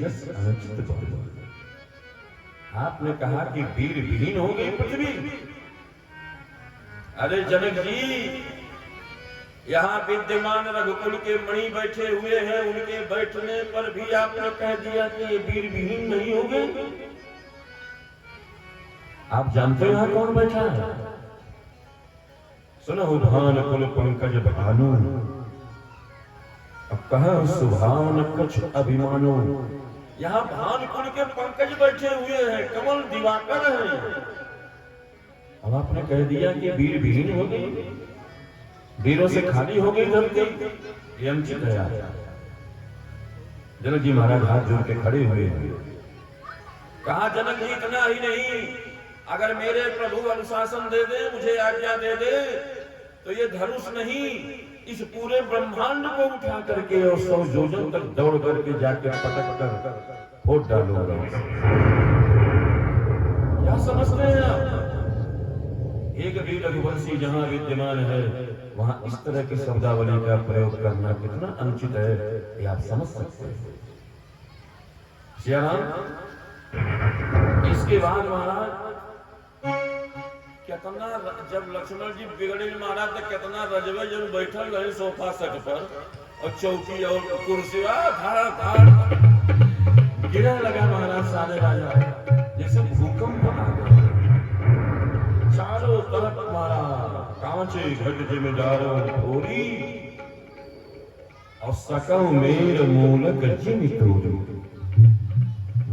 जस अनुचित बहु। आपने कहा कि वीर विहीन हो गई पृथ्वी। अरे जनक जी, यहाँ विद्यमान रघुकुल के मणि बैठे हुए हैं, उनके बैठने पर भी आपने कह दिया कि ये वीर विहीन नहीं हो गए। आप जानते हो यहाँ कौन बैठा है? सुनो भान कुल पंकज भानु, अब कहा सुभान कछ अभिमानो। यहाँ भान कुल के पंकज बैठे हुए हैं, कमल दिवाकर हैं। अब आपने कह दिया कि वीर विहीन हो गई, वीरों से खाली हो गई धरती। ये अनुचित है। जनक जी महाराज हाथ जोड़ के खड़े हुए हैं। कहा जनक जी इतना ही नहीं, अगर मेरे प्रभु अनुशासन दे दे, मुझे आज्ञा दे दे, तो ये धनुष नहीं, इस पूरे ब्रह्मांड को उठा करके और 100 योजन तक दौड़ करके जाकर पटक कर फोड़ डालूंगा। क्या समझते हैं आप? एक वीर रघुवंशी जहां विद्यमान है, वहां इस तरह की शब्दावली का प्रयोग करना कितना अनुचित है, ये आप समझ सकते हैं। सियाराम, इसके बाद महाराज कितना, जब लक्ष्मण जी बिगड़े महाराज तो कितना रजवे जब बैठल रहे सोफा सेट पर, और चौकी और कुर्सी धाड़ धाड़ गिरा लगा महाराज सारे राजा, जैसे भूकंप आ गया। चारों तरफ मारा कांचे घट जिम्मेदारों थोड़ी, और सकम मेर मूलक जिम तोड़ी।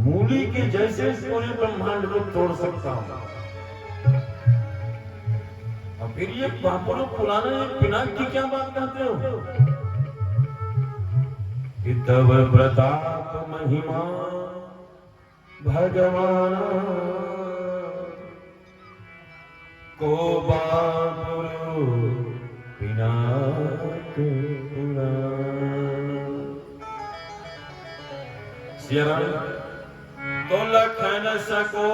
मूली के जैसे पूरे ब्रह्मांड को तोड़ सकता हूं। और फिर ये पापड़ों पुराने पिनाक की क्या बात कहते हो? कि तब प्रताप महिमा भगवान को बापुरु पिनाक पुराण। तो लखन सको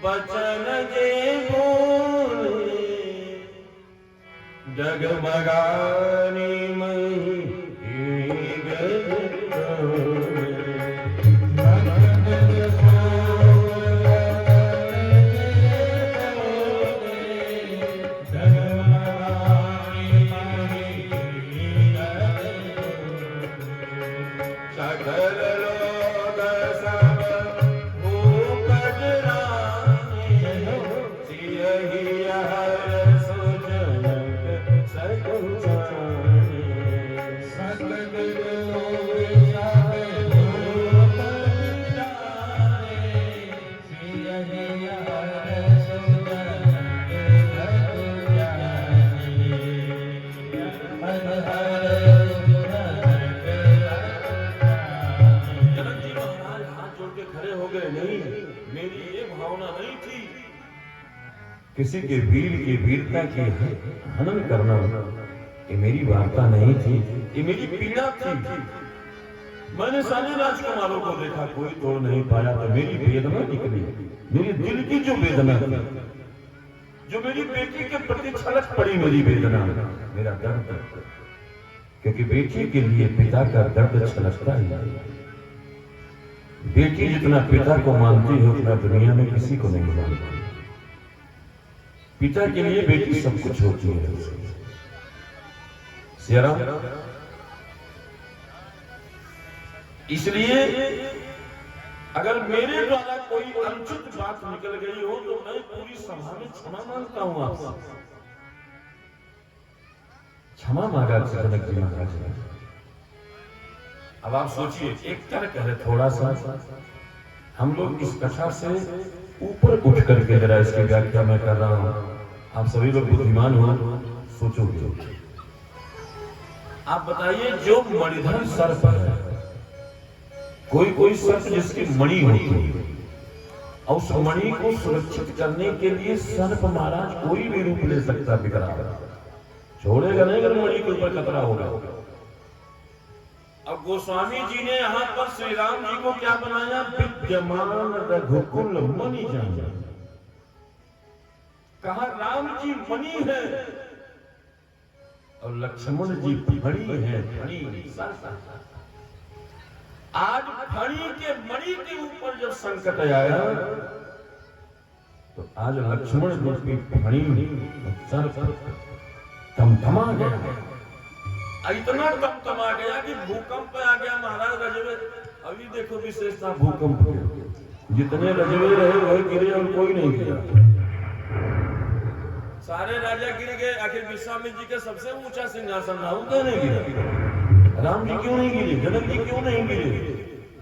बचन जे बोले, जगमगानी मही किसी के वीर की वीरता की हनन करना ये मेरी वार्ता नहीं थी, ये मेरी पीड़ा थी। मैंने सारे राजकुमारों को देखा, कोई तोड़ नहीं पाया, तो मेरी वेदना निकली, मेरी दिल की जो वेदना थी, जो मेरी बेटी के प्रति छलक पड़ी, मेरी वेदना, मेरा दर्द, क्योंकि बेटी के लिए पिता का दर्द छलकता ही। बेटी जितना पिता को मानती है उतना दुनिया में किसी को नहीं मानती। पिता के लिए बेटी सब कुछ होती है। सियाराम, इसलिए अगर मेरे द्वारा कोई अनुचित बात निकल गई हो तो मैं पूरी सभा में क्षमा मांगता हूं आपसे। क्षमा मांगा जनक जी महाराज ने। अब आप सोचिए, एक तर्क है थोड़ा सा, हम लोग इस कथा से ऊपर उठ करके जरा इसकी व्याख्या मैं कर रहा हूं। आप सभी लोग बुद्धिमान हो, सोचोगे। आप बताइए, जो मणिधर सर्प है, कोई सर्प जिसकी मणि होती है, और उस मणि को सुरक्षित करने के लिए सर्प महाराज कोई भी रूप ले सकता, बिगड़ा छोड़ेगा नहीं अगर मणि के ऊपर खतरा होगा। अब गोस्वामी जी ने यहाँ पर श्री राम जी को क्या बनाया? विद्यमान रघुकुल मणि जान। कहा राम जी मणि है और लक्ष्मण जी फणी है, फणी। आज फणी के मणि के ऊपर जब संकट आया तो आज लक्ष्मण रूपी फणी सर पर तमतमा गया, इतना तमतमा गया कि भूकंप आ गया। महाराज रजवे अभी देखो विशेषता भूकंप की, जितने रजवे रहे वही गिरे और कोई नहीं गिरा। सारे राजा गिर गए, आखिर विश्वामित्र जी के सबसे ऊंचा सिंहासन राम क्यों नहीं गिरा? राम जी क्यों नहीं गिरे? जनक जी क्यों नहीं गिरे?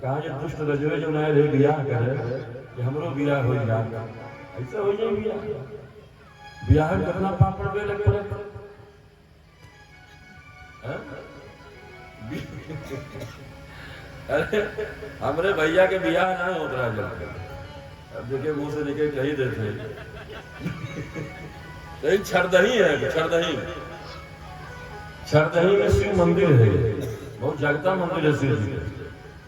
कहा ये दुष्ट रजवे जो नया रे बियाह करे कि हमरो बियाह हो जाए, ऐसा हो जाए बियाह करना पापड़ पे लग पड़े। अरे हमरे भैया के बियाह ना होता जल, अब देखिए मुंह से निकल कही देते कहीं छरदही है, छरदही में शिव मंदिर है, बहुत जगता मंदिर है शिव जी,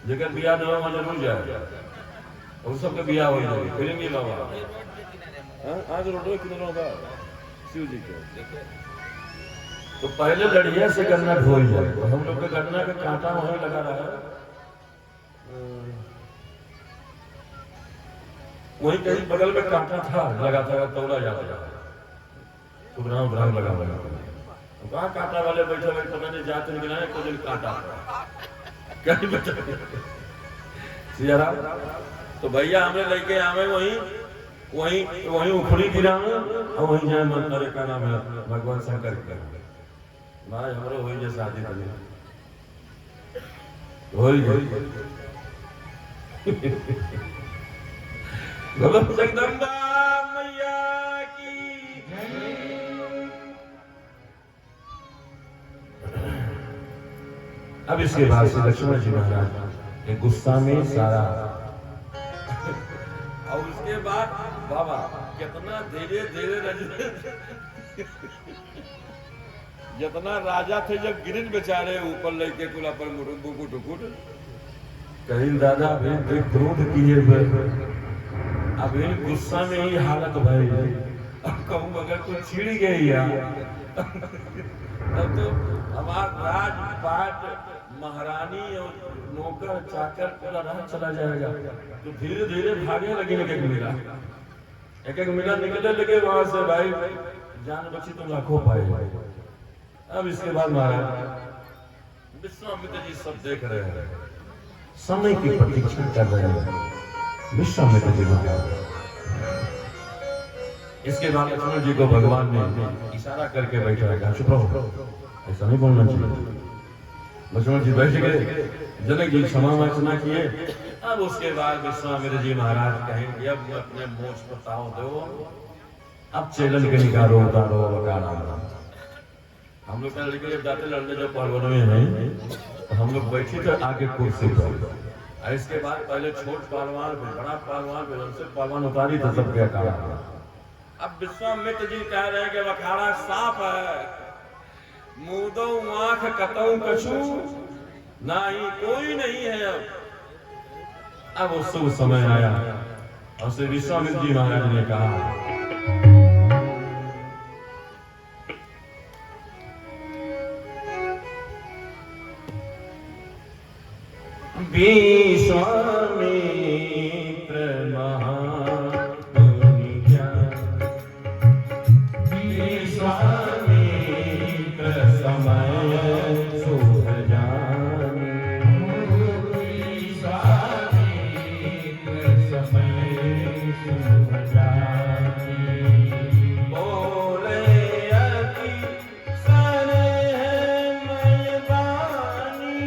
जेकर बियाह न हो जरूर जाए और सबके बियाह हो जाए। फिरेंगे बाबा आज रोडो किधर होगा शिव जी के। तो पहले लड़िया से गन्ना ढोई जाए, तो हम लोग के गन्ना का कांटा वहीं लगा रहा है, वहीं कहीं बगल में कांटा था लगा था, तोड़ा जाता तो ब्राह्म लगा कहा कांटा वाले बैठे बैठे पता नहीं जाते नहीं गिनाए को दिन कांटा कहीं बैठा सियाराम। तो भैया हमें लेके आवे वहीं उखड़ी गिरा और वहीं जाए मन करे का नाम है भगवान शंकर के महाराज हमारे वही जैसे शादी बोलो जगदम्बा मैया की। अब इसके बाद से लक्ष्मण जी महाराज के गुस्सा में सारा और उसके बाद बाबा कितना धीरे धीरे जितना राजा थे जब गिरिन बेचारे ऊपर लेके कुला पर मुकुट उकुट कहीं दादा अभी क्रोध किए हुए, अभी गुस्सा में ही हालत भई। अब कहूँ अगर कोई छिड़ गई तब तो हमारा राजपाट महारानी और नौकर चाकर पूरा राह चला जाएगा। तो धीरे धीरे भागने लगे, एक मिला निकलने लगे वहां से, भाई जान बची तो लाखों पाए। अब इसके बाद महाराज विश्वामित्र जी सब देख रहे हैं, समय की प्रतीक्षा कर रहे हैं विश्वामित्र जी महाराज। इसके बाद लक्ष्मण जी को भगवान ने इशारा करके बैठा रखा, चुप रहो, ऐसा नहीं बोलना चाहिए। लक्ष्मण जी बैठ गए, जनक जी क्षमा याचना किए। अब उसके बाद विश्वामित्र जी महाराज कहेंगे अब अपने मोछ पर ताव दो, अब चैलेंज के निकालो उतारो वकारा। हम लोग लड़के जाते लड़ने जब पहलवानों में हैं तो हम लोग बैठे थे आगे कुर्सी पर। इसके बाद पहले छोट पहलवान फिर बड़ा पहलवान फिर उनसे पहलवान उतारी तो सब क्या कहा। अब विश्वामित्र जी कह रहे हैं कि अखाड़ा साफ है, मुदो आंख कतऊ कछु नहीं, कोई नहीं है। अब उस शुभ समय आया और श्री विश्वामित्र जी महाराज ने कहा विश्वामित्र महामुनि ज्ञान, विश्वामित्र समय शुभ जानी, विश्वामित्र समय शुभ जानी। बोले अति स्नेहमय वाणी,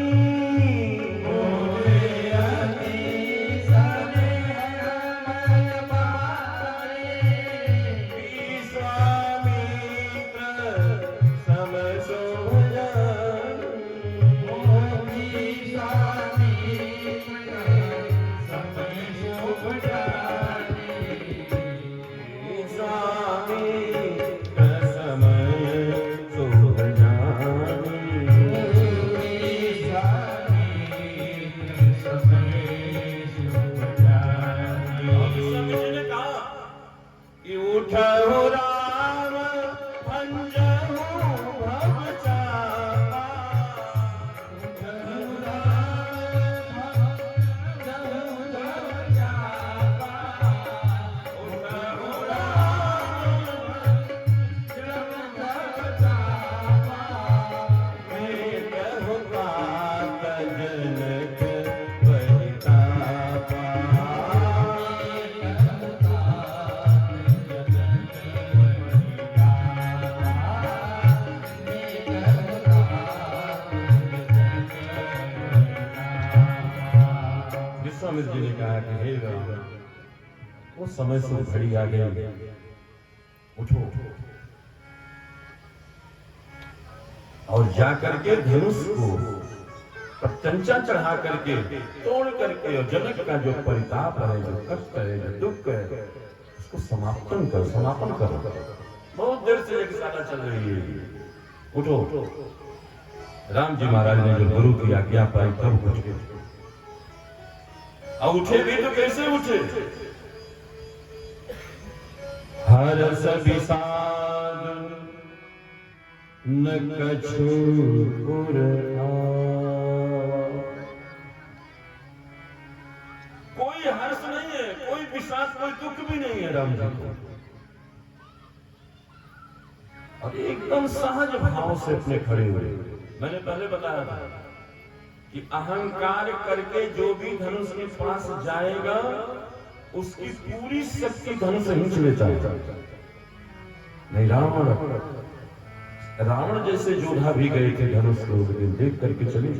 वो समय से घड़ी आ गई, उठो और जाकर के धनुष को प्रत्यंचा चढ़ा करके तोड़ करके और जनक का जो परिताप है, जो कष्ट है, जो दुख है, उसको समापन करो। बहुत देर से यज्ञशाला चल रही है, उठो। राम जी महाराज ने जो गुरु की आज्ञा पाई तब उठे, अब उठे भी तो कैसे उठे? हर सभी न कछु कोई हर्ष नहीं है, कोई विषाद, कोई दुख भी नहीं है राम जी को, और एकदम सहज भाव से अपने खड़े हुए। मैंने पहले बताया था कि अहंकार करके जो भी धनुष के पास जाएगा उसकी पूरी शक्ति धनुष खींच लेता है। नहीं, रावण जैसे योद्धा भी गए थे धनुष को, लेकिन देख करके चले,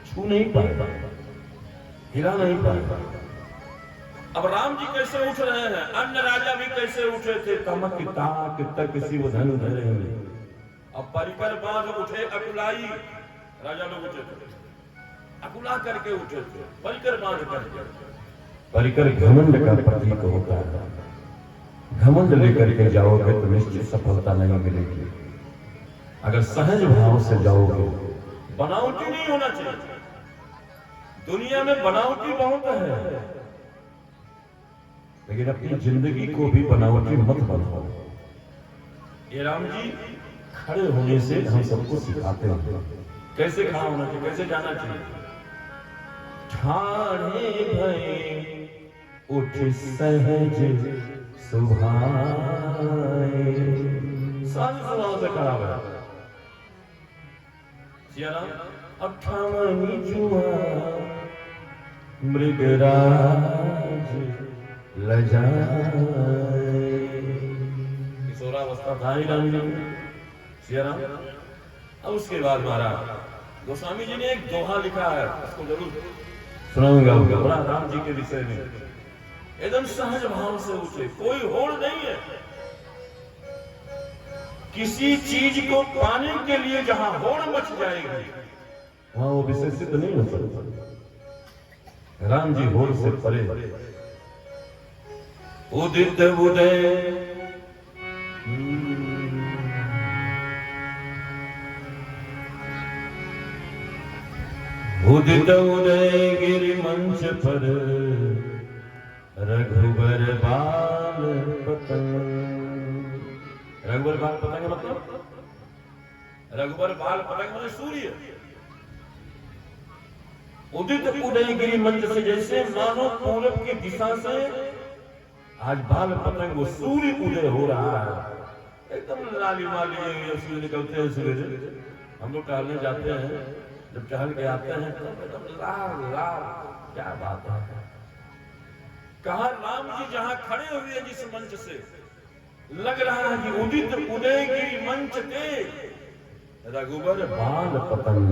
छू नहीं पाए, हिला नहीं पाए। अब राम जी कैसे उठ रहे हैं, अन्य राजा भी कैसे उठे थे, तमक तक किसी वो धनु धरे हैं। अब परिकर बांध उठे अकुलाई, राजा लोग उठे थे, अकुला करके उठे थे, परिकर बांध करके। परिकर घमंड का प्रतीक होता है, घमंड लेकर के जाओगे तो निश्चित सफलता नहीं मिलेगी। अगर सहज भाव से जाओगे, बनावटी नहीं होना चाहिए, दुनिया में बनावटी बहुत है, लेकिन अपनी जिंदगी को भी बनावटी मत बनाओ। ये राम जी खड़े होने से हम सबको सिखाते हैं कैसे खड़ा होना चाहिए, कैसे जाना चाहिए। ठाणे भय उठ सहज सुभाए, सहज स्वभाव से खड़ा हुआ। अठावनी जुआ मृगराज लजाए, किशोरावस्था था ही राम जी सियाराम। अब उसके बाद महाराज गोस्वामी जी ने एक दोहा लिखा है, उसको जरूर सुनाऊंगा, बड़ा राम जी के विषय में। एकदम सहज भाव से उठे, कोई होड़ नहीं है। किसी चीज को पाने के लिए जहां होड़ मच जाएगी वहां वो विषय सिद्ध नहीं हो सकता। राम जी होड़ से परे। उदित उदय उदित उदय गिरि मंच पर रघुबर बाल पतंग। रघुबर बाल पतंग मतलब रघुबर बाल पतंग मतलब सूर्य। उदित उदय गिरि मंच से जैसे मानो पूरब की दिशा से आज बाल पतंग वो सूर्य उदय हो रहा है। एकदम लाली माली सूर्य निकलते हैं सवेरे। हम लोग टहलने जाते हैं, जब टहल के आते हैं तो एकदम लाल लाल, क्या बात है। कहा राम जी जहां खड़े हुए हैं जिस मंच से, लग रहा है कि उदित उदय गिरि मंच के रघुबर बाल पतंग।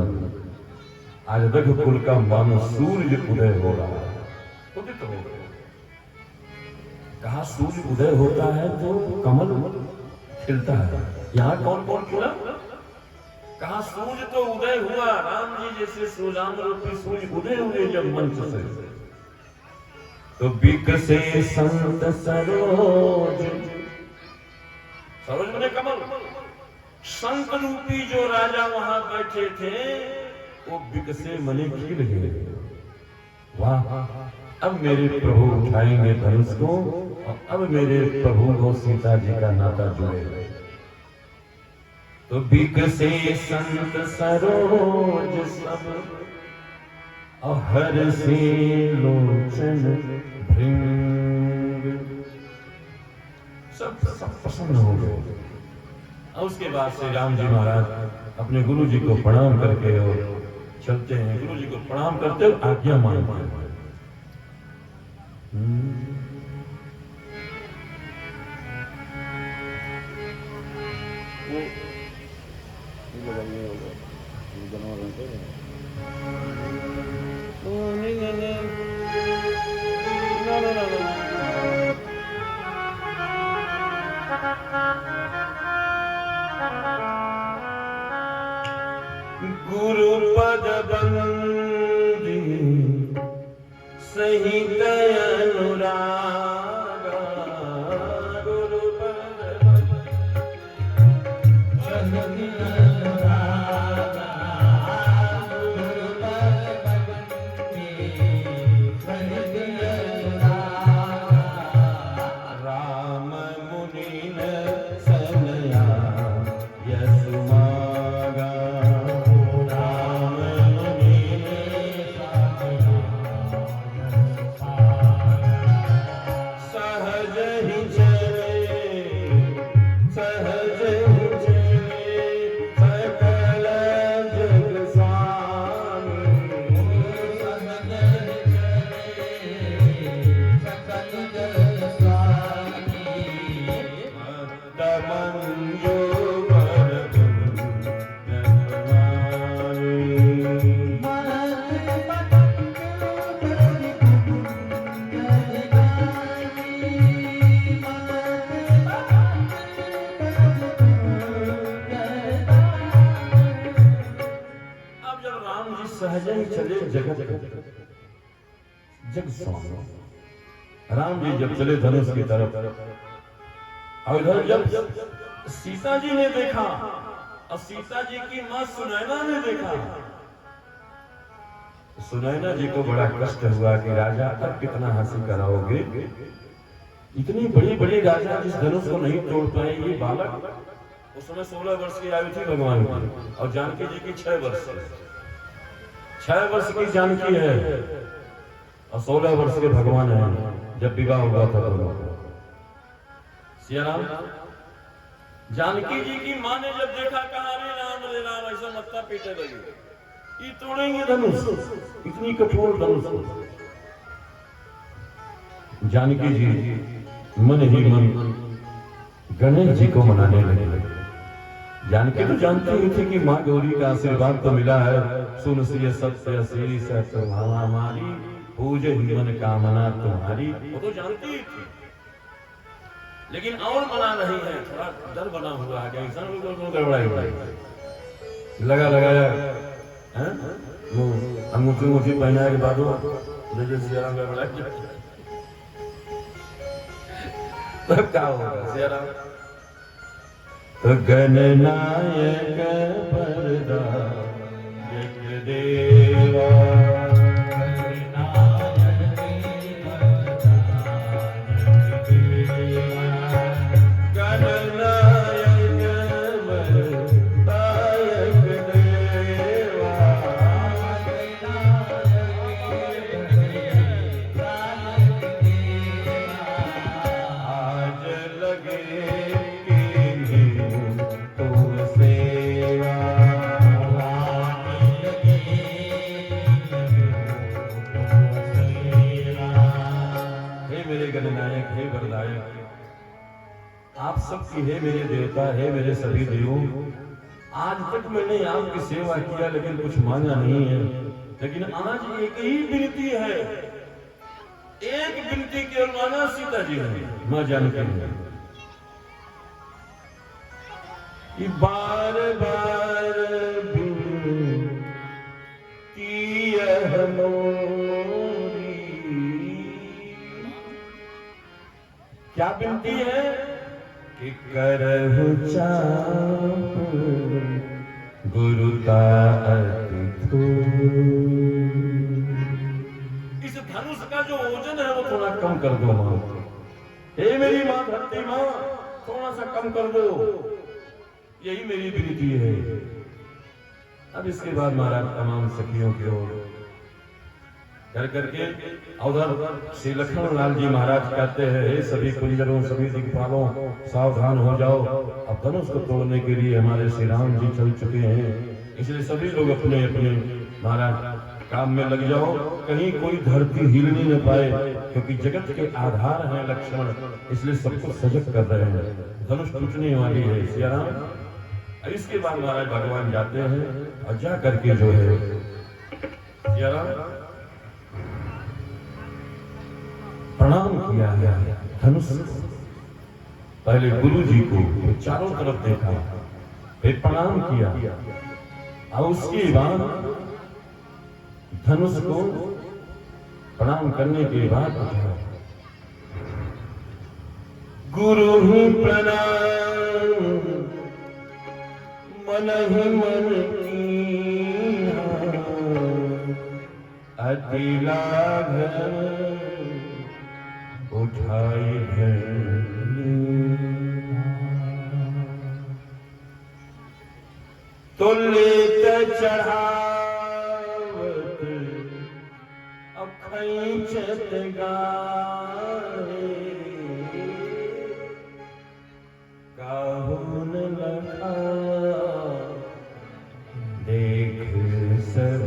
आज रघुकुल का मानो सूर्य उदय हो रहा है, उदित हो गया। कहा सूर्य उदय होता है तो कमल खिलता है। यहाँ कौन कौन खिला? कहा सूर्य तो उदय हुआ, राम जी जैसे सुजान रूपी सूर्य उदय हुए जब मंच से, तो बिकसे संत सरोज। सरोज बने कमल। संत रूपी जो राजा वहां बैठे थे वो बिकसे मने खिल गए। वाह, अब मेरे प्रभु उठाएंगे धनुष को और अब मेरे प्रभु को सीता जी का नाता जुड़ेगा। तो बिकसे संत सरोज सब और हर से लोचन भृंग। सब प्रसन्न हो गए। और उसके बाद श्री राम जी महाराज अपने गुरु जी को प्रणाम करके और चलते हैं। गुरु जी को प्रणाम करते हुए आज्ञा मांगते हैं। गुरु पद बंदी सहित अनुरागा गुरु पद बंदी अनुरागा गुरु पद बंदी सहित अनुरागा राम मुनि न सनया यसुमागा सहजन चले जगत जग स्वामी राम जी जब चले धनुष की तरफ और इधर जब सीता जी ने देखा और सीता जी की मां सुनैना ने देखा, सुनैना जी को बड़ा कष्ट हुआ कि राजा अब कितना हंसी कराओगे, इतनी बड़ी बड़ी राजा जिस धनुष को नहीं तोड़ पाए ये बालक। उस समय 16 वर्ष की आयु थी भगवान की और जानकी जी की 6 वर्ष 6 वर्ष की जानकी है और 16 वर्ष के भगवान है। जब विवाह हुआ था दोनों सिया राम, जानकी जी की मां ने जब देखा कहा रे राम ऐसा मत्था पीटे लगी, ये तोड़ेंगे धनुष, इतनी कठोर धनुष। जानकी जी मन ही मन गणेश जी को मनाने लगे। जानकी तो जानती ही थी कि माँ गौरी का आशीर्वाद तो मिला है, सुन सिय सत्य शीश हमारी पूजे ही मन कामना तुम्हारी, वो तो जानती ही थी। लेकिन और मना रही है, थोड़ा डर बना हुआ है, गड़बड़ाई लगा लगाया अंगूठी पहनाया के बाद जैसे सियाराम गड़बड़ाई तब क्या होगा सियाराम। तो गणनायक परदा जग देवा आप सबकी है मेरे देवता, है मेरे सभी देवों, आज तक मैंने आपकी सेवा किया लेकिन कुछ मांगा नहीं है, लेकिन आज एक ही विनती है, एक विनती केवल मांगा सीता जी ने, मां जानकी ने कि बार बार विनती हमारी, क्या विनती है कि करहु चाप गुरुता अति थोर। इस धनुष का जो ओजन है वो थोड़ा कम कर दो मां, हे मेरी मां धरती मां, थोड़ा सा कम कर दो, यही मेरी विनती है। अब इसके बाद महाराज तमाम सखियों की ओर कर करके उधर श्री लक्ष्मण लाल जी महाराज कहते हैं, हे सभी कुंजरों सभी दिक्पालों सावधान हो जाओ, अब धनुष को तोड़ने के लिए हमारे श्री राम जी चल चुके हैं, इसलिए सभी लोग अपने अपने महाराज काम में लग जाओ, कहीं कोई धरती हिलनी न पाए, क्योंकि जगत के आधार हैं लक्ष्मण, इसलिए सबको सजग कर रहे हैं, धनुष टूटने वाली है सिया राम। इसके बाद महाराज भगवान जाते हैं और जा करके जो है सिया राम प्रणाम किया है धनुष। पहले गुरु जी को चारों तरफ देखा, फिर प्रणाम किया और उसके बाद धनुष को प्रणाम करने के बाद गुरु प्रणाम मन ही मन कीन्हा, अति लाघव उठाई तो लेत चढ़ावत अखैचत गाए, काहुन लखा देख सब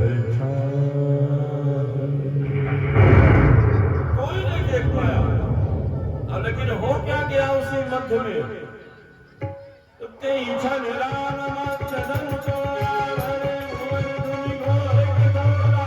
कोई नहीं देख पाया। अब लेकिन हो क्या गया उसी मध्य में, छन राम चरण चोरा भरे भुवन धुनि घोर कठोरा,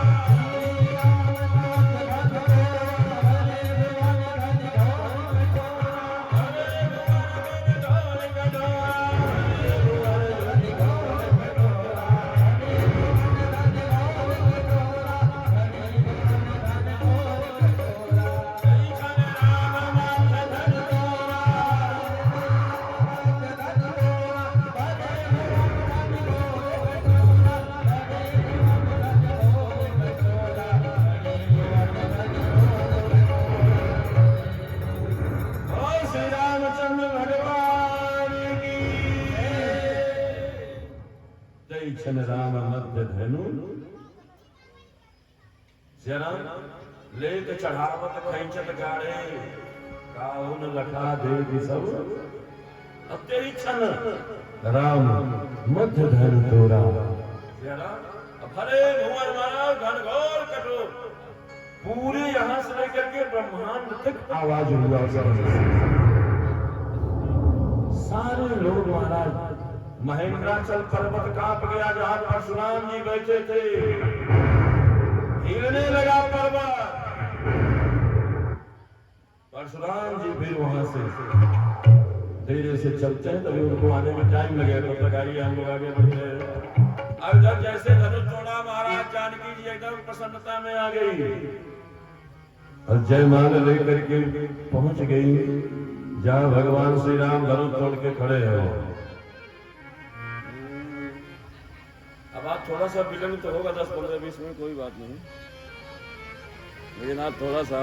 छन राम मध्य धनु, जरा लेत चढ़ावत खैचत गाड़े, काहुन लखा देव सब अत्य छन राम मध्य धनु तोरा, जरा भरे भुवन मारा घनघोर कठोर, पूरे यहां से लेकर के ब्रह्मांड तक आवाज हुआ। सारे लोग महाराज महेंद्राचल पर्वत कांप गया, जहां परशुराम जी बैठे थे, हिलने लगा पर्वत। परशुराम जी फिर वहां से धीरे से चलते हैं, तभी उनको आने में टाइम लगेगा, तो तक आइए हम लोग आगे बढ़ते हैं। अब जब जैसे धनुष तोड़ा महाराज जानकी जी एकदम प्रसन्नता में आ गई और जयमाला लेकर के पहुंच गई जहां भगवान श्री राम धनुष तोड़ के खड़े हैं। अब आप थोड़ा सा विलंब तो होगा 10-15-20 मिनट, कोई बात नहीं, लेकिन आप थोड़ा सा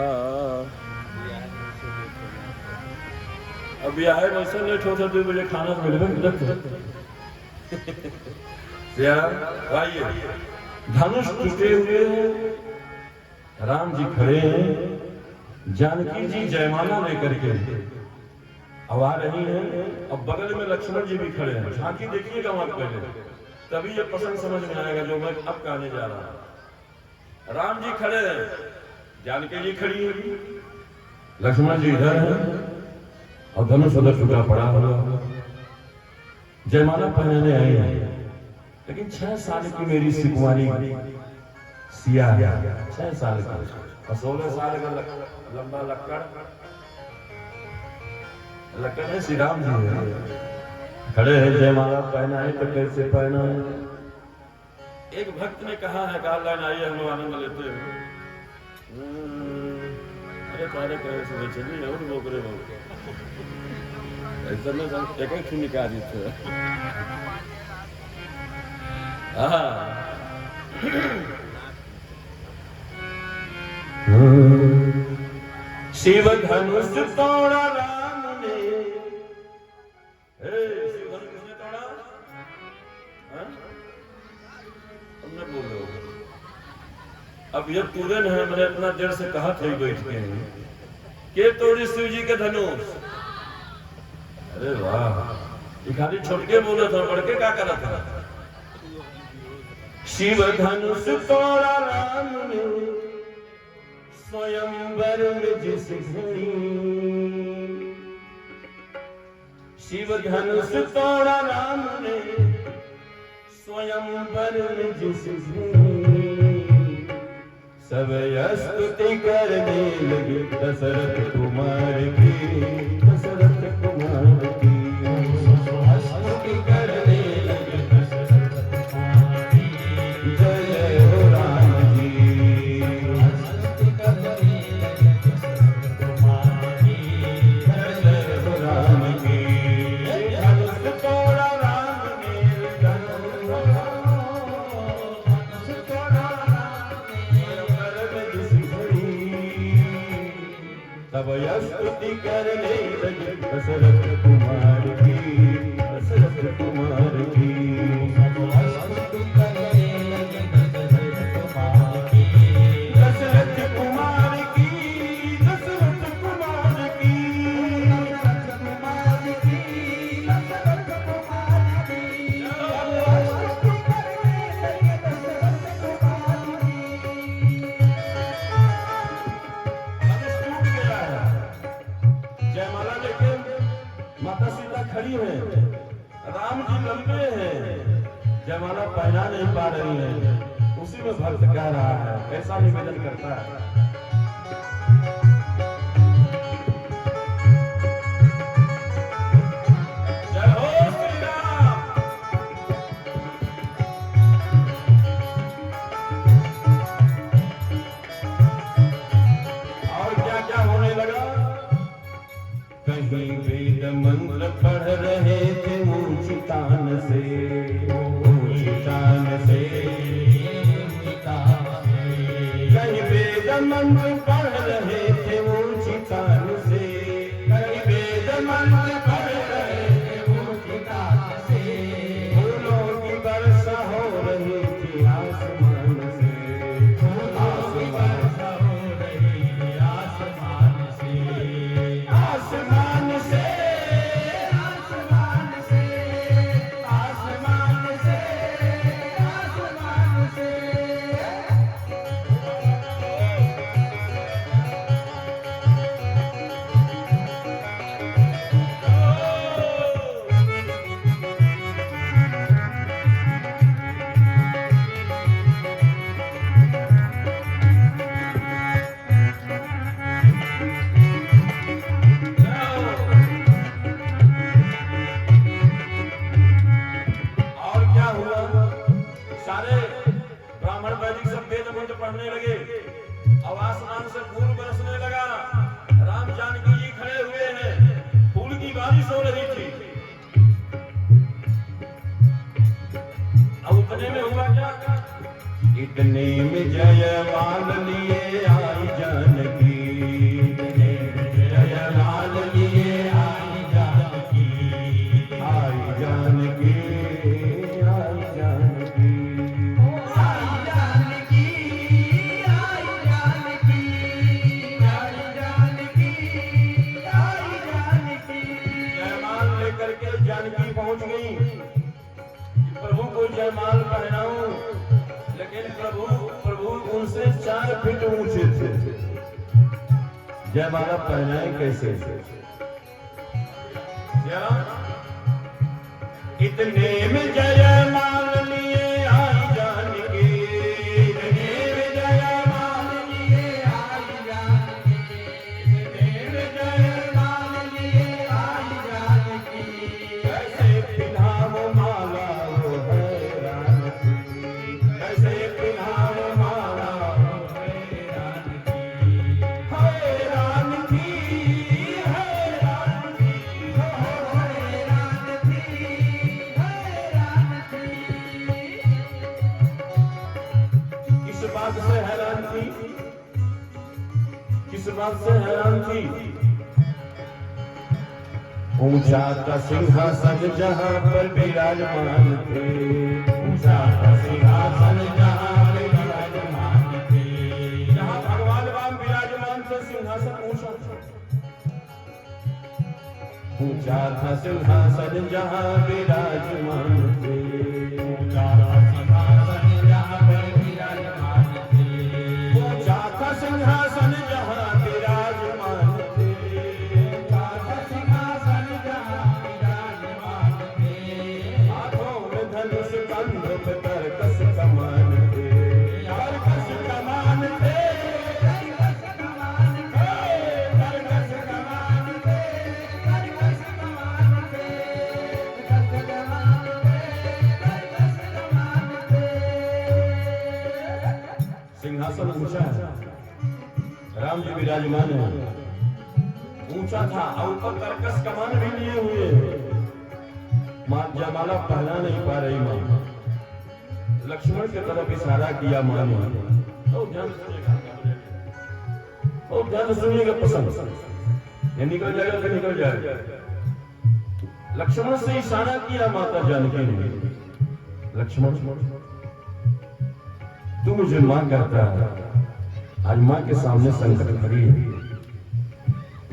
अभी आए वैसे लेट होता 2 बजे खाना मिलेगा। आइए, धनुष टूटे हुए हैं, राम जी खड़े हैं, जानकी जी जयमाला लेकर के अब आ रही हैं, अब बगल में लक्ष्मण जी भी खड़े हैं। झांकी देखिएगा वहां पहले, तभी ये प्रसंग समझ में आएगा जो मैं अब कहने जा रहा हूं। राम जी खड़े हैं, जानकी जी खड़ी है, लक्ष्मण जी इधर हैं और धनुष उधर टूटा पड़ा हुआ। जयमाला पहनाने आई है, लेकिन 6 साल की मेरी सिकुमारी सिया है, 6 साल का और 16 साल का लंबा लक्कड़ है श्री राम जी है, खड़े हैं। जयमाला पहना है तो कैसे पहना है? एक भक्त ने कहा है, गाल आइए हम लोग आनंद लेते हैं। अरे तारे कहे से चलिए और बोकरे बोल ऐसा ना एक निकाली थे। शिव धनुष तोड़ा राम ने, शिव धनुष किसने तोड़ा? हमने बोलो अब ये तुरंत है, मैंने इतना देर से कहा था बैठ के तोड़ी शिव जी के धनुष। अरे वाह, ये खाली छोड़ के बोला था, बढ़ के क्या करा था? शिव धनुष तोड़ा राम ने स्वयंवर में जिस घड़ी, शिव धनुष तोड़ा राम ने स्वयंवर में जिस घड़ी, सब स्तुति करने लगे दशरथ कुमार की, दशरथ कुमार की स्तुति करने लगे दशरथ कुमार की। जय जय हो राम जी, स्तुति करने लगे दशरथ कुमार की। जय जय हो राम की। धनुष तोड़ा राम ने, धनुष तोड़ा तब स्तुति करने लगे दशरथ कुमार की, दशरथ कुमार की स्तुति करने लगे दशरथ कुमार की। दशरथ कुमार की, दशरथ कुमार की, दशरथ कुमार की, दशरथ कुमार की स्तुति करने लगे दशरथ कुमार की। जयमाला लेके माता सीता खड़ी है, राम जी लंबे हैं, जयमाला पहना नहीं पा रही है। उसी में भक्त कह रहा है, कैसा निवेदन करता है। जय हो श्री राम। और क्या क्या होने लगा। कहीं वेद मंत्र पढ़ रहे थे ऊंची तान से, ऊंची तान से, कहीं वेद मंत्र पढ़ रहे थे ऊंची तान से, कहीं वेद मंत्र पढ़ रहे थे ऊंची तान से। फूलों की वर्षा हो रही थी आसमान से, आसमान से हो रही थी आसमान से, आसमान से, आसमान से, आसमान से, आसमान से। और क्या हुआ, सारे ब्राह्मण वैदिक सब वेद मंत्र पढ़ने लगे। अब आसमान से फूल बरसने लगा। राम जानकी जी खड़े हुए हैं, फूल की बारिश हो रही थी। अब उतने में हुआ क्या, इतने में जयमाल लिए आई जानकी, इतने में जयमाल लिए आई जानकी, आई जानकी, आई जानकी, आई जानकी, आई जानकी, आई जानकी, आई जानकी। जयमाल लेकर के जानकी पहुंच गई। प्रभु को जयमाल पहनाऊं, लेकिन प्रभु उनसे 4 फीट ऊंचे थे। जयमाला पहनाए कैसे। इतने में जयमाल लिए आई जानकी, इतने में जयमाल लिए आई जानकी, इतने में जयमाल लिए आई जानकी। कैसे पिन्हाओ माला वो हैरान थी, कैसे पिन्हाओ माला वो हैरान थी, हैरान थी, हैरान थी, हैरान थी, हैरान थी। किस बात से हैरान थी, किस बात से हैरान थी। ऊंचा था सिंहासन जहां पर विराजमान थे, ऊंचा था सिंहासन जहां पर विराजमान थे। जहां भगवान राम विराजमान थे सिंहासन ऊंचा था। ऊंचा था सिंहासन जहां विराजमान थे, ऊंचा था सिंहासन जहां पर विराजमान थे। ऊंचा था सिंहासन जहां विराजमान थे, ऊंचा था सिंहासन जहां विराजमान थे। हाथों में धनुष, कंधों पे तरकस कमान थे, तरकस कमान थे। विराजमान है, ऊंचा था और ऊपर कर्कश कमान भी लिए हुए। मां जयमाला पहना नहीं पा रही। मां लक्ष्मण की तरफ इशारा किया। मां ने बहुत ध्यान सुनिएगा, बहुत ध्यान सुनिएगा, पसंद ये निकल जाएगा तो निकल जाएगा। लक्ष्मण से इशारा किया माता जानकी ने, लक्ष्मण तू मुझे मां कहता है, आज मां के सामने संकट खड़ी है,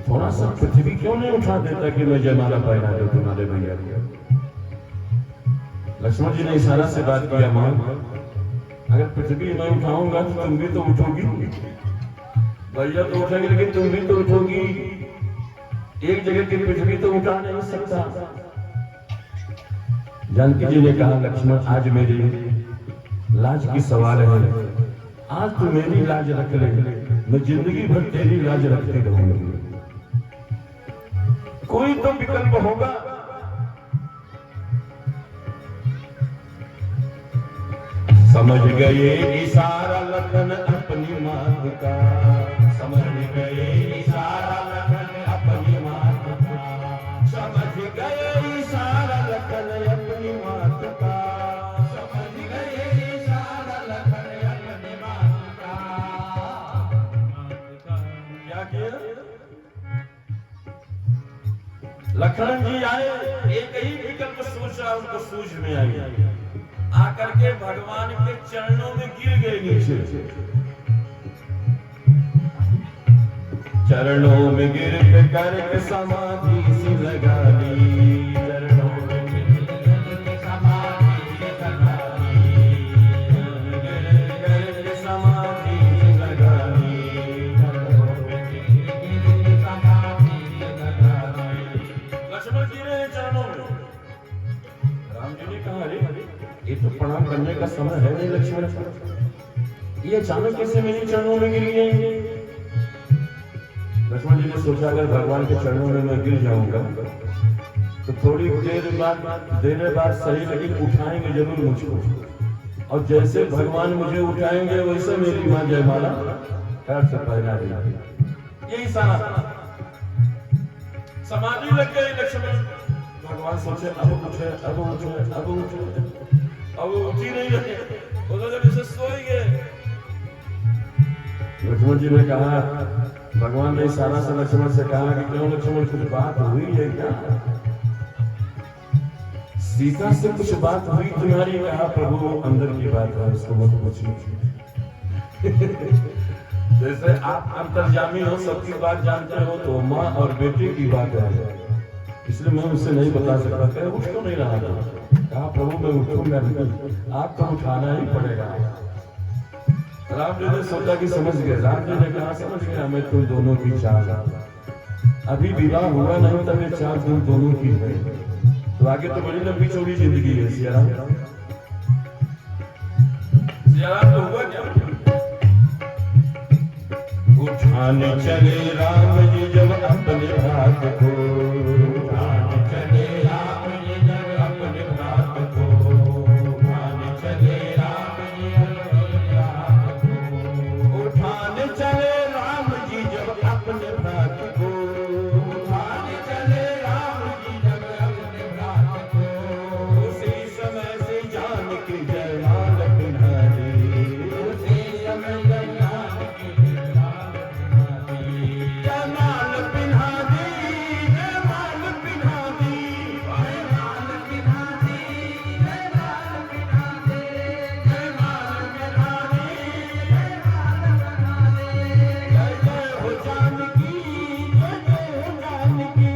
थोड़ा सा पृथ्वी क्यों नहीं उठा देता कि मैं जयमाला पहना दूं तुम्हारे भैया को। लक्ष्मण जी ने इशारा से बात किया, मां अगर पृथ्वी मैं उठाऊंगा तो तुम भी तो उठोगी, भैया तो उठेंगे लेकिन तुम भी तो उठोगी, एक जगह की पृथ्वी तो उठा नहीं सकता। जानकी जी ने कहा, लक्ष्मण आज मेरी लाज की सवाल है, आज तू मेरी लाज रख ले, मैं जिंदगी भर तेरी लाज रखती रहूंगी, कोई तो विकल्प होगा। समझ गए इशारा लखन अपनी मात का, समझ गए इशारा लखन अपनी मात का, समझ गए इशारा लखन अपनी मात का, समझ गए इशारा लखन अपनी मात का। क्या किया? लक्ष्मण जी आए, एक ही विकल्प सोचा, उनको सूझ में आई, आकर के भगवान के चरणों में गिर गए नीचे, चरणों में गिर के करके समाधि सी लगा ली, चरणों में गिर के समाधि लगा ली, गिर के समाधि लगा ली, चरणों में गिर के समाधि लगा ली। लक्ष्मण जी ने चरणों में, राम जी ने कहा, अरे ये तो प्रणाम करने का समय है नहीं लक्ष्मण, ये अचानक कैसे मेरे चरणों में गिर गए। लक्ष्मण जी ने सोचा, अगर भगवान के चरणों में मैं गिर जाऊंगा तो थोड़ी देर बाद सही, लेकिन उठाएंगे जरूर मुझको, और जैसे भगवान मुझे उठाएंगे वैसे मेरी मां जयमाला पैर से पहना देगी। यही सारा समाधि लग गई लक्ष्मण। भगवान सोचे, अब उठे, अब उठे, अब उठे, अब उठी नहीं रहे, उन्होंने जब सोई गए। लक्ष्मण जी ने कहा, भगवान ने इशारा से लक्ष्मण से कहा कि क्यों लक्ष्मण, कुछ बात हुई है क्या? सीता से कुछ बात हुई तुम्हारी? कहा, प्रभु अंदर की बात है, उसको मत पूछिए। जैसे आप अंतर्यामी हो, सबकी बात जानते हो, तो माँ और बेटे की बात है, इसलिए मैं उससे नहीं बता सकता। कहे उठ क्यों नहीं रहा था? कहा, प्रभु मैं उठूंगा नहीं, आपको उठाना ही पड़ेगा। राम जी ने सोचा कि समझ गए। राम जी ने कहा, समझ गया मैं तुम दोनों की चाल, अभी विवाह हुआ नहीं तब ये चाल तुम दोनों की है, तो आगे तो बड़ी लंबी चौड़ी जिंदगी है। सियाराम तो हुआ क्या? उठाने चले राम जी जब अपने हाथ को, उठाने चले राम जी जब अपने हाथ को, उठाने चले राम जी अपने हाथ को, उठाने चले राम जी जब अपने हाथ को, उठाने चले राम जी जब अपने हाथ को, उसी समय से जानकी जयमाला पहना दी, उसी समय जानकी जयमाला पहना दी, जयमाला पहना दी, जयमाला पहना दी, जयमाला पहना दी, जयमाला पहना दी, जयमाला पहना दी। जय जय हो जानकी, जय जय हो जानकी,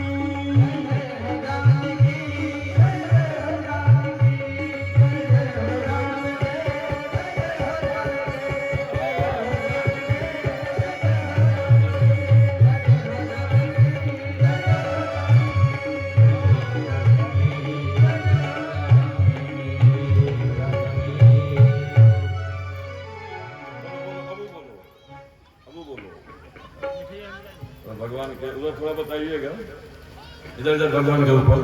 जय जय हो जानकी, जय जय हो जानकी, जय जय हो जानकी, भगवान के उधर थोड़ा बताइएगा, इधर इधर भगवान के ऊपर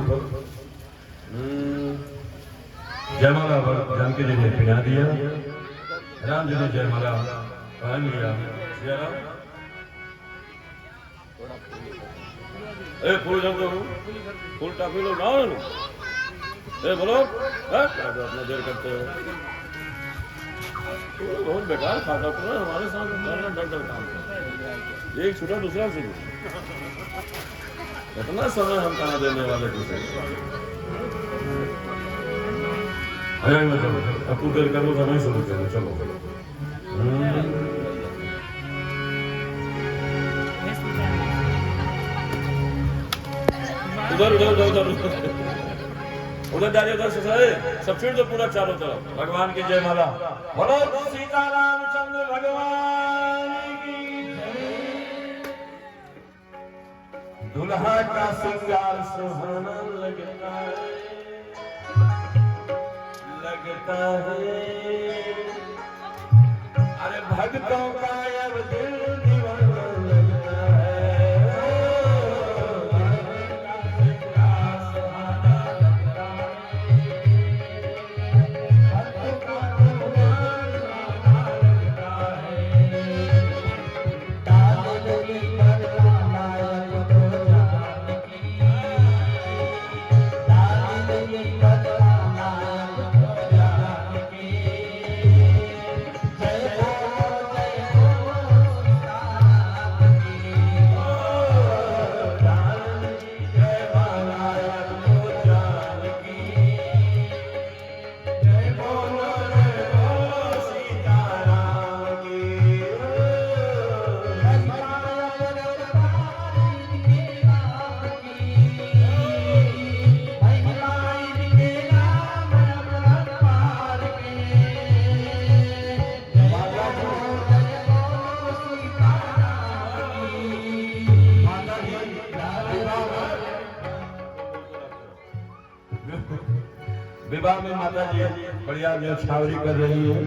जयमाला जानकी जी ने पहना दिया, राम जी ने जयमाला पहन लिया। ए फूल जब तो फूल टाफी लो ना ए बोलो अपना देर करते हो तो बहुत बेकार खाता पूरा हमारे साथ डर डर काम करता एक छूटा दूसरा शुरू इतना समय हम कहाँ देने वाले दूसरे अब तू देर करो समय शुरू करो चलो उधर उधर उधर उधर उधर जाइए उधर से सारे सब फिर तो पूरा चारों तरफ भगवान की जय माला बोलो सीताराम चंद्र भगवान की दुल्हा का श्रृंगार सुहाना लगता है अरे भक्तों का अब दिल दीवाना लगता विवाह में माता जी बढ़िया न्यौछावरी कर रही है।